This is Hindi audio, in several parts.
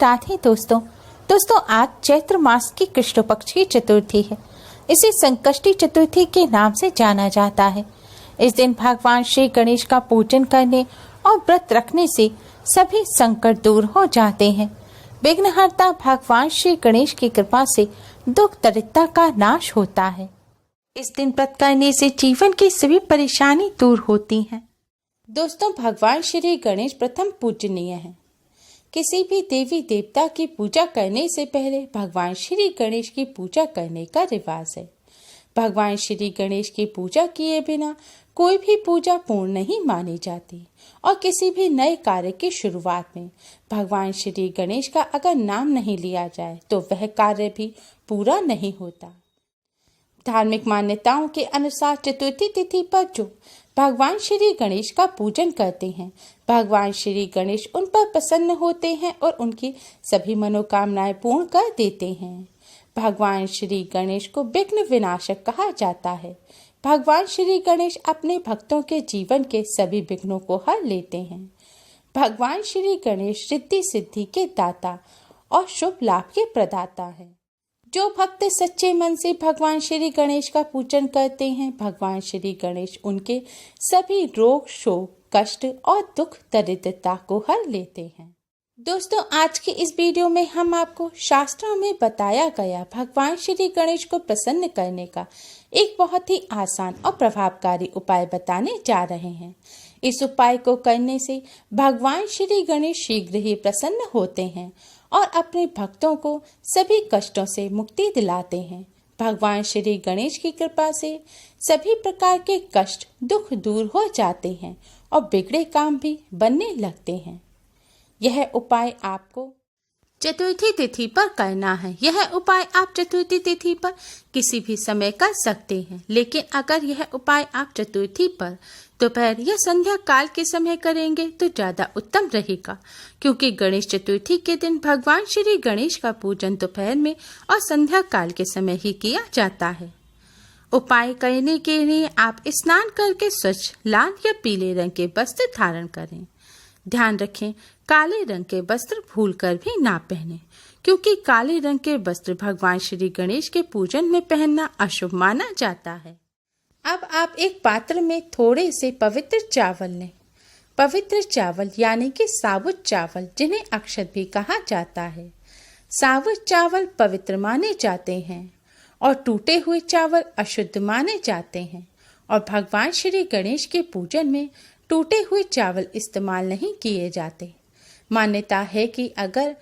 राधे दोस्तों आज चैत्र मास की कृष्ण पक्ष की चतुर्थी है। इसे संकष्टी चतुर्थी के नाम से जाना जाता है। इस दिन भगवान श्री गणेश का पूजन करने और व्रत रखने से सभी संकट दूर हो जाते हैं। विघ्नहर्ता भगवान श्री गणेश की कृपा से दुख दरिद्रता का नाश होता है। इस दिन व्रत करने से जीवन की सभी परेशानी दूर होती हैं। दोस्तों, भगवान श्री गणेश प्रथम पूजनीय है। किसी भी देवी देवता की पूजा करने से पहले भगवान श्री गणेश की पूजा करने का रिवाज है। भगवान श्री गणेश की पूजा किए बिना कोई भी पूजा पूर्ण नहीं मानी जाती और किसी भी नए कार्य की शुरुआत में भगवान श्री गणेश का अगर नाम नहीं लिया जाए तो वह कार्य भी पूरा नहीं होता। धार्मिक मान्यताओं के अनुसार चतुर्थी तिथि पर जो भगवान श्री गणेश का पूजन करते हैं, भगवान श्री गणेश उन पर प्रसन्न होते हैं और उनकी सभी मनोकामनाएं पूर्ण कर देते हैं। भगवान श्री गणेश को विघ्न विनाशक कहा जाता है। भगवान श्री गणेश अपने भक्तों के जीवन के सभी विघ्नों को हर लेते हैं। भगवान श्री गणेश रिद्धि सिद्धि के दाता और शुभ लाभ के प्रदाता है। जो भक्त सच्चे मन से भगवान श्री गणेश का पूजन करते हैं, भगवान श्री गणेश उनके सभी रोग, शोक, कष्ट और दुख दरिद्रता को हर लेते हैं। दोस्तों, आज की इस वीडियो में हम आपको शास्त्रों में बताया गया भगवान श्री गणेश को प्रसन्न करने का एक बहुत ही आसान और प्रभावकारी उपाय बताने जा रहे हैं। इस उपाय को करने से भगवान श्री गणेश शीघ्र ही प्रसन्न होते हैं और अपने भक्तों को सभी कष्टों से मुक्ति दिलाते हैं। भगवान श्री गणेश की कृपा से सभी प्रकार के कष्ट, दुख दूर हो जाते हैं और बिगड़े काम भी बनने लगते हैं। यह उपाय आपको चतुर्थी तिथि पर करना है। यह उपाय आप चतुर्थी तिथि पर किसी भी समय कर सकते हैं, लेकिन अगर यह उपाय आप चतुर्थी पर दोपहर या संध्या काल के समय करेंगे तो ज्यादा उत्तम रहेगा, क्योंकि गणेश चतुर्थी के दिन भगवान श्री गणेश का पूजन दोपहर में और संध्या काल के समय ही किया जाता है। उपाय करने के लिए आप स्नान करके स्वच्छ लाल या पीले रंग के वस्त्र धारण करें। ध्यान रखें, काले रंग के वस्त्र भूलकर भी ना पहने, क्योंकि काले रंग के वस्त्र भगवान श्री गणेश के पूजन में पहनना अशुभ माना जाता है। अब आप एक पात्र में थोड़े से पवित्र चावल लें। पवित्र चावल यानी कि साबुत चावल, जिन्हें अक्षत भी कहा जाता है। साबुत चावल पवित्र माने जाते हैं और टूटे हुए चावल अशुद्ध माने जाते हैं, और भगवान श्री गणेश के पूजन में टूटे हुए चावल इस्तेमाल नहीं किए जाते। मान्यता है कि अगर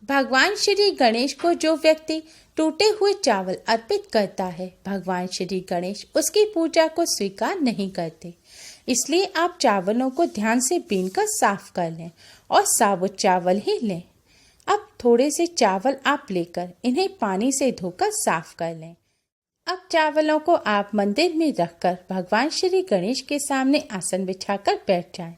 भगवान श्री गणेश को जो व्यक्ति टूटे हुए चावल अर्पित करता है, भगवान श्री गणेश उसकी पूजा को स्वीकार नहीं करते। इसलिए आप चावलों को ध्यान से बीनकर साफ कर लें और साबुत चावल ही लें। अब थोड़े से चावल आप लेकर इन्हें पानी से धोकर साफ कर लें। अब चावलों को आप मंदिर में रखकर भगवान श्री गणेश के सामने आसन बिछाकर बैठ जाएं।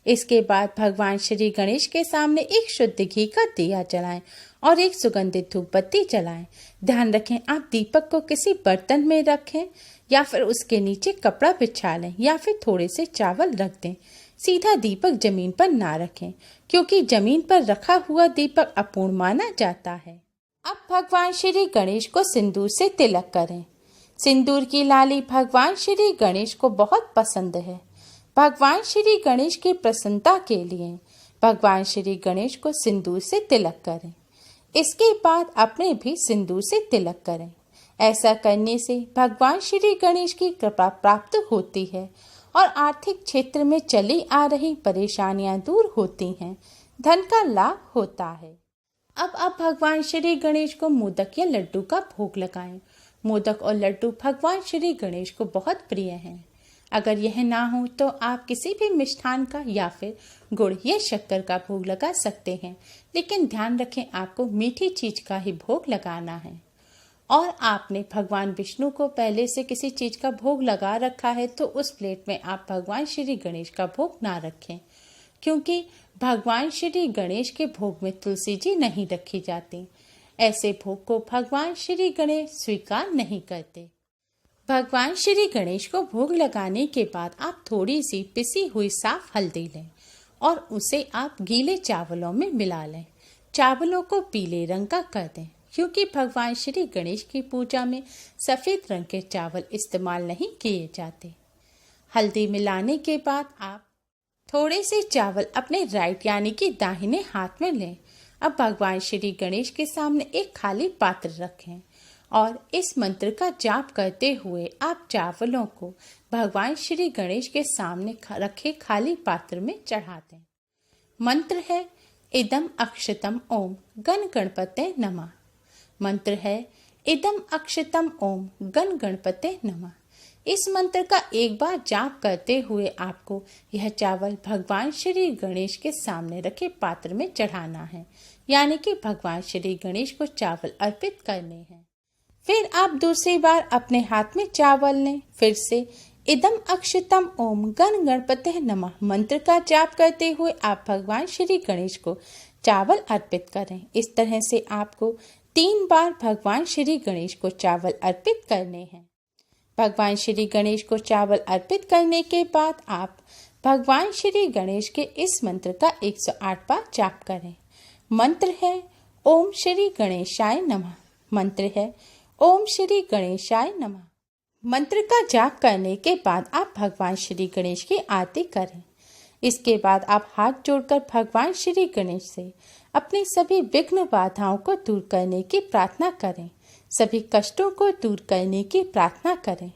इसके बाद भगवान श्री गणेश के सामने एक शुद्ध घी का दिया जलाएं और एक सुगंधित धूप बत्ती जलाएं। ध्यान रखें, आप दीपक को किसी बर्तन में रखें या फिर उसके नीचे कपड़ा बिछा लें या फिर थोड़े से चावल रख दें। सीधा दीपक जमीन पर ना रखें, क्योंकि जमीन पर रखा हुआ दीपक अपूर्ण माना जाता है। अब भगवान श्री गणेश को सिंदूर से तिलक करें। सिंदूर की लाली भगवान श्री गणेश को बहुत पसंद है। भगवान श्री गणेश की प्रसन्नता के लिए भगवान श्री गणेश को सिंदूर से तिलक करें। इसके बाद अपने भी सिंदूर से तिलक करें। ऐसा करने से भगवान श्री गणेश की कृपा प्राप्त होती है और आर्थिक क्षेत्र में चली आ रही परेशानियां दूर होती हैं, धन का लाभ होता है। अब आप भगवान श्री गणेश को मोदक या लड्डू का भोग लगाएं। मोदक और लड्डू भगवान श्री गणेश को बहुत प्रिय हैं। अगर यह ना हो तो आप किसी भी मिष्ठान का या फिर गुड़ या शक्कर का भोग लगा सकते हैं, लेकिन ध्यान रखें आपको मीठी चीज का ही भोग लगाना है। और आपने भगवान विष्णु को पहले से किसी चीज का भोग लगा रखा है तो उस प्लेट में आप भगवान श्री गणेश का भोग ना रखें, क्योंकि भगवान श्री गणेश के भोग में तुलसी जी नहीं रखी जाती। ऐसे भोग को भगवान श्री गणेश स्वीकार नहीं करते। भगवान श्री गणेश को भोग लगाने के बाद आप थोड़ी सी पिसी हुई साफ हल्दी लें और उसे आप गीले चावलों में मिला लें। चावलों को पीले रंग का कर दें, क्योंकि भगवान श्री गणेश की पूजा में सफेद रंग के चावल इस्तेमाल नहीं किए जाते। हल्दी मिलाने के बाद आप थोड़े से चावल अपने राइट यानी कि दाहिने हाथ में लें। अब भगवान श्री गणेश के सामने एक खाली पात्र रखें और इस मंत्र का जाप करते हुए आप चावलों को भगवान श्री गणेश के सामने रखे खाली पात्र में चढ़ा दें। मंत्र है इदम अक्षतम ओम गण गणपते नमः। मंत्र है इदम अक्षतम ओम गण गणपते नमः। इस मंत्र का एक बार जाप करते हुए आपको यह चावल भगवान श्री गणेश के सामने रखे पात्र में चढ़ाना है, यानी कि भगवान श्री गणेश को चावल अर्पित करने हैं। फिर आप दूसरी बार अपने हाथ में चावल लें। फिर से इदम अक्षतम ओम गण गणपते नमः मंत्र का जाप करते हुए आप भगवान श्री गणेश को चावल अर्पित करें। इस तरह से आपको 3 बार भगवान श्री गणेश को चावल अर्पित करने हैं। भगवान श्री गणेश को चावल अर्पित करने के बाद आप भगवान श्री गणेश के इस मंत्र का 108 बार जाप करें। मंत्र है ओम श्री गणेशाय नमः। मंत्र है ओम श्री गणेशाय नमः। मंत्र का जाप करने के बाद आप भगवान श्री गणेश की आरती करें। इसके बाद आप हाथ जोड़कर भगवान श्री गणेश से अपनी सभी विघ्न बाधाओं को दूर करने की प्रार्थना करें, सभी कष्टों को दूर करने की प्रार्थना करें।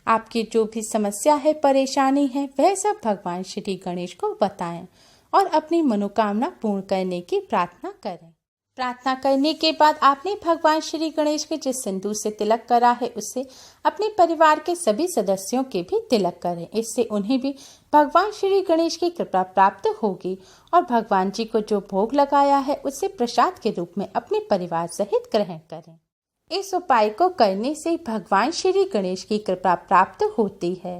आपकी जो भी समस्या है, परेशानी है, वह सब भगवान श्री गणेश को बताएं और अपनी मनोकामना पूर्ण करने की प्रार्थना करें। प्रार्थना करने के बाद आपने भगवान श्री गणेश के जिस सिंदूर से तिलक करा है उससे अपने परिवार के सभी सदस्यों के भी तिलक करें। इससे उन्हें भी भगवान श्री गणेश की कृपा प्राप्त होगी और भगवान जी को जो भोग लगाया है उससे प्रसाद के रूप में अपने परिवार सहित ग्रहण करें। इस उपाय को करने से भगवान श्री गणेश की कृपा प्राप्त होती है।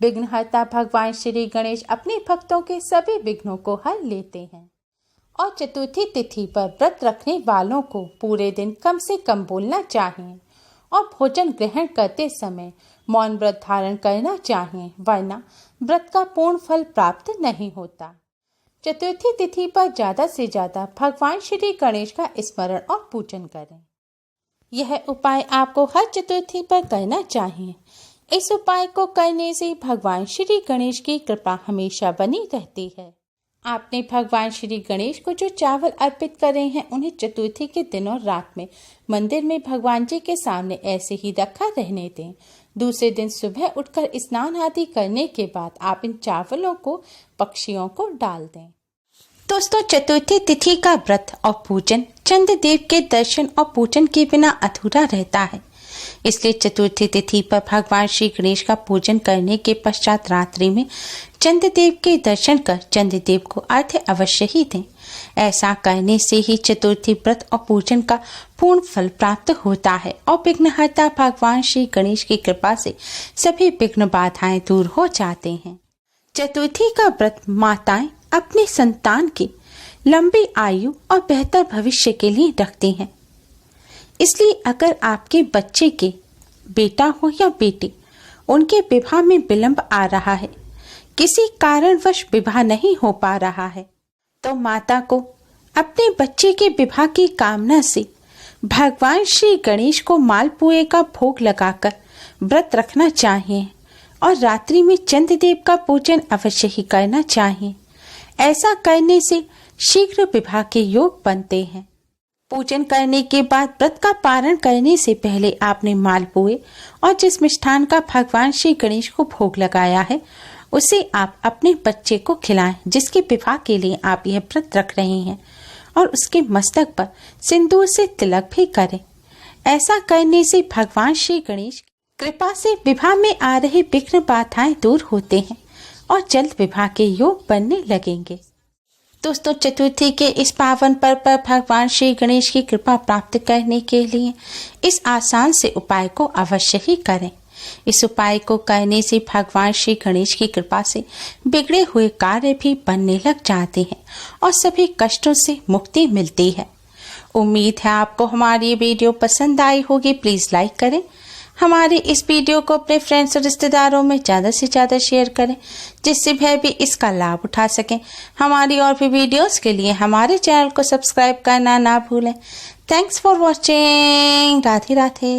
विघ्नहर्ता भगवान श्री गणेश अपने भक्तों के सभी विघ्नों को हर लेते हैं। और चतुर्थी तिथि पर व्रत रखने वालों को पूरे दिन कम से कम बोलना चाहिए और भोजन ग्रहण करते समय मौन व्रत धारण करना चाहिए, वरना व्रत का पूर्ण फल प्राप्त नहीं होता। चतुर्थी तिथि पर ज्यादा से ज्यादा भगवान श्री गणेश का स्मरण और पूजन करें। यह उपाय आपको हर चतुर्थी पर करना चाहिए। इस उपाय को करने से भगवान श्री गणेश की कृपा हमेशा बनी रहती है। आपने भगवान श्री गणेश को जो चावल अर्पित करे हैं उन्हें चतुर्थी के दिन और रात में मंदिर में भगवान जी के सामने ऐसे ही रखा रहने दें। दूसरे दिन सुबह उठकर स्नान आदि करने के बाद आप इन चावलों को पक्षियों को डाल दें। दोस्तों, चतुर्थी तिथि का व्रत और पूजन चंद्रदेव के दर्शन और पूजन के बिना अधूरा रहता है। इसलिए चतुर्थी तिथि पर भगवान श्री गणेश का पूजन करने के पश्चात रात्रि में चंद्रदेव के दर्शन कर चंद्रदेव को अर्घ्य अवश्य ही दें। ऐसा करने से ही चतुर्थी व्रत और पूजन का पूर्ण फल प्राप्त होता है और विघ्नहर्ता भगवान श्री गणेश की कृपा से सभी विघ्न बाधाएं दूर हो जाते हैं। चतुर्थी का व्रत माताएं अपने संतान की लंबी आयु और बेहतर भविष्य के लिए रखती हैं। इसलिए अगर आपके बच्चे के बेटा हो या बेटी उनके विवाह में विलंब आ रहा है, किसी कारणवश विवाह नहीं हो पा रहा है, तो माता को अपने बच्चे के विवाह की कामना से भगवान श्री गणेश को मालपुए का भोग लगाकर व्रत रखना चाहिए और रात्रि में चंद्रदेव का पूजन अवश्य ही करना चाहिए। ऐसा करने से शीघ्र विवाह के योग बनते हैं। पूजन करने के बाद व्रत का पारण करने से पहले आपने मालपुए और जिस मिष्ठान का भगवान श्री गणेश को भोग लगाया है उसे आप अपने बच्चे को खिलाएं, जिसके विवाह के लिए आप यह व्रत रख रहे हैं, और उसके मस्तक पर सिंदूर से तिलक भी करें। ऐसा करने से भगवान श्री गणेश कृपा से विवाह में आ रहे विघ्न बाधाएं दूर होते हैं और जल्द विवाह के योग बनने लगेंगे। दोस्तों, चतुर्थी के इस पावन पर्व पर भगवान श्री गणेश की कृपा प्राप्त करने के लिए इस आसान से उपाय को अवश्य ही करें। इस उपाय को करने से भगवान श्री गणेश की कृपा से बिगड़े हुए कार्य भी बनने लग जाते हैं और सभी कष्टों से मुक्ति मिलती है। उम्मीद है आपको हमारी ये वीडियो पसंद आई होगी। प्लीज लाइक करें, हमारी इस वीडियो को अपने फ्रेंड्स और रिश्तेदारों में ज़्यादा से ज़्यादा शेयर करें, जिससे वह भी इसका लाभ उठा सकें। हमारी और भी वीडियोस के लिए हमारे चैनल को सब्सक्राइब करना ना भूलें। Thanks for watching. Radhe Radhe.